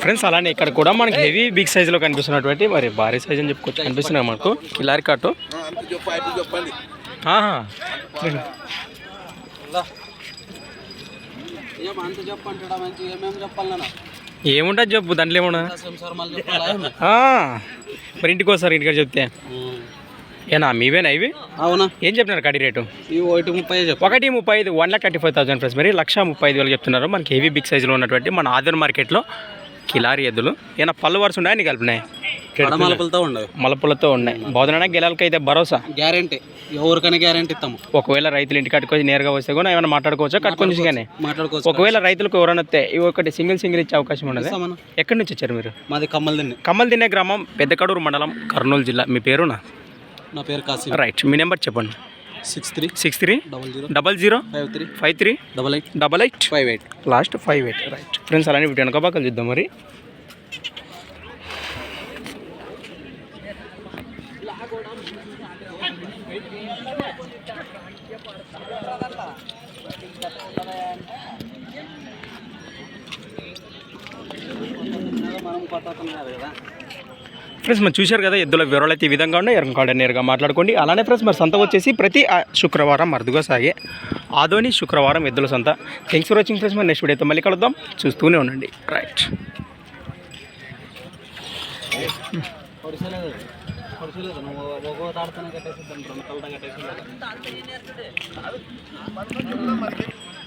Friends అలానే ఇక్కడ కూడా మనకి హెవీ బిగ్ సైజులో కనిపిస్తున్నటువంటి మరి భారీ సైజ్ అని చెప్పుకోవచ్చు కనిపిస్తున్నాయి మనకు కిలారి కాటు. ఏముంటుంది చెప్పు దాంట్లో ఏమన్నా మరి ఇంటికి వస్తారు ఇంటికి చెప్తే ఏనా మీవేనా ఇవి? అవునా? ఏం చెప్తున్నారు కడి రేటు? 1,35 1,35,000 ఫ్రెండ్స్. మరి 1,35,000 చెప్తున్నారు మనకి హెవీ బిగ్ సైజులో ఉన్నటువంటి మన ఆదర్ మార్కెట్లో కిలారి ఎద్దులు. ఏమైనా పళ్ళు వరుస ఉన్నాయా నీకు కలిపినాయి? మలపులతో ఉన్నాయి. బోధన గెలాలకి అయితే భరోసా గ్యారంటీ, ఎవరికైనా గ్యారంటీ ఇస్తాము. ఒకవేళ రైతులు ఇంటి కట్టుకొని నేరుగా వస్తే కూడా ఏమైనా మాట్లాడుకోవచ్చా? కట్టుకొని కానీ మాట్లాడుకోవచ్చు. ఒకవేళ రైతులకు ఎవరైనా వస్తే ఇవి ఒకటి సింగిల్ ఇచ్చే అవకాశం ఉండదు. ఎక్కడి నుంచి వచ్చారు మీరు? మాది కమ్మల్దిన్నె గ్రామం, పెద్దకడూరు మండలం, కర్నూలు జిల్లా. మీ పేరునా? నా పేరు కాశీ. రైట్. మీ నెంబర్ చెప్పండి. 63 00 53 88 58 లాస్ట్ 58. రైట్ ఫ్రెండ్స్ అలానే వీటి వెనక పక్కన చూద్దాం. మరి ఫ్రెండ్స్ మనం చూశారు కదా ఎద్దుల వివరాలు అయితే ఈ విధంగా ఉన్నాయి. ఎరంకాడ నేరుగా మాట్లాడుకోండి. అలానే ఫ్రెండ్స్ మరి సంత వచ్చేసి ప్రతి శుక్రవారం అరుదుగా సాగే ఆదోని శుక్రవారం ఎద్దుల సంత. Thanks for watching friends. మరి నెక్స్ట్ వీడియోతో మళ్ళీ కలుద్దాం. చూస్తూనే ఉండండి. రైట్. కట్టేసి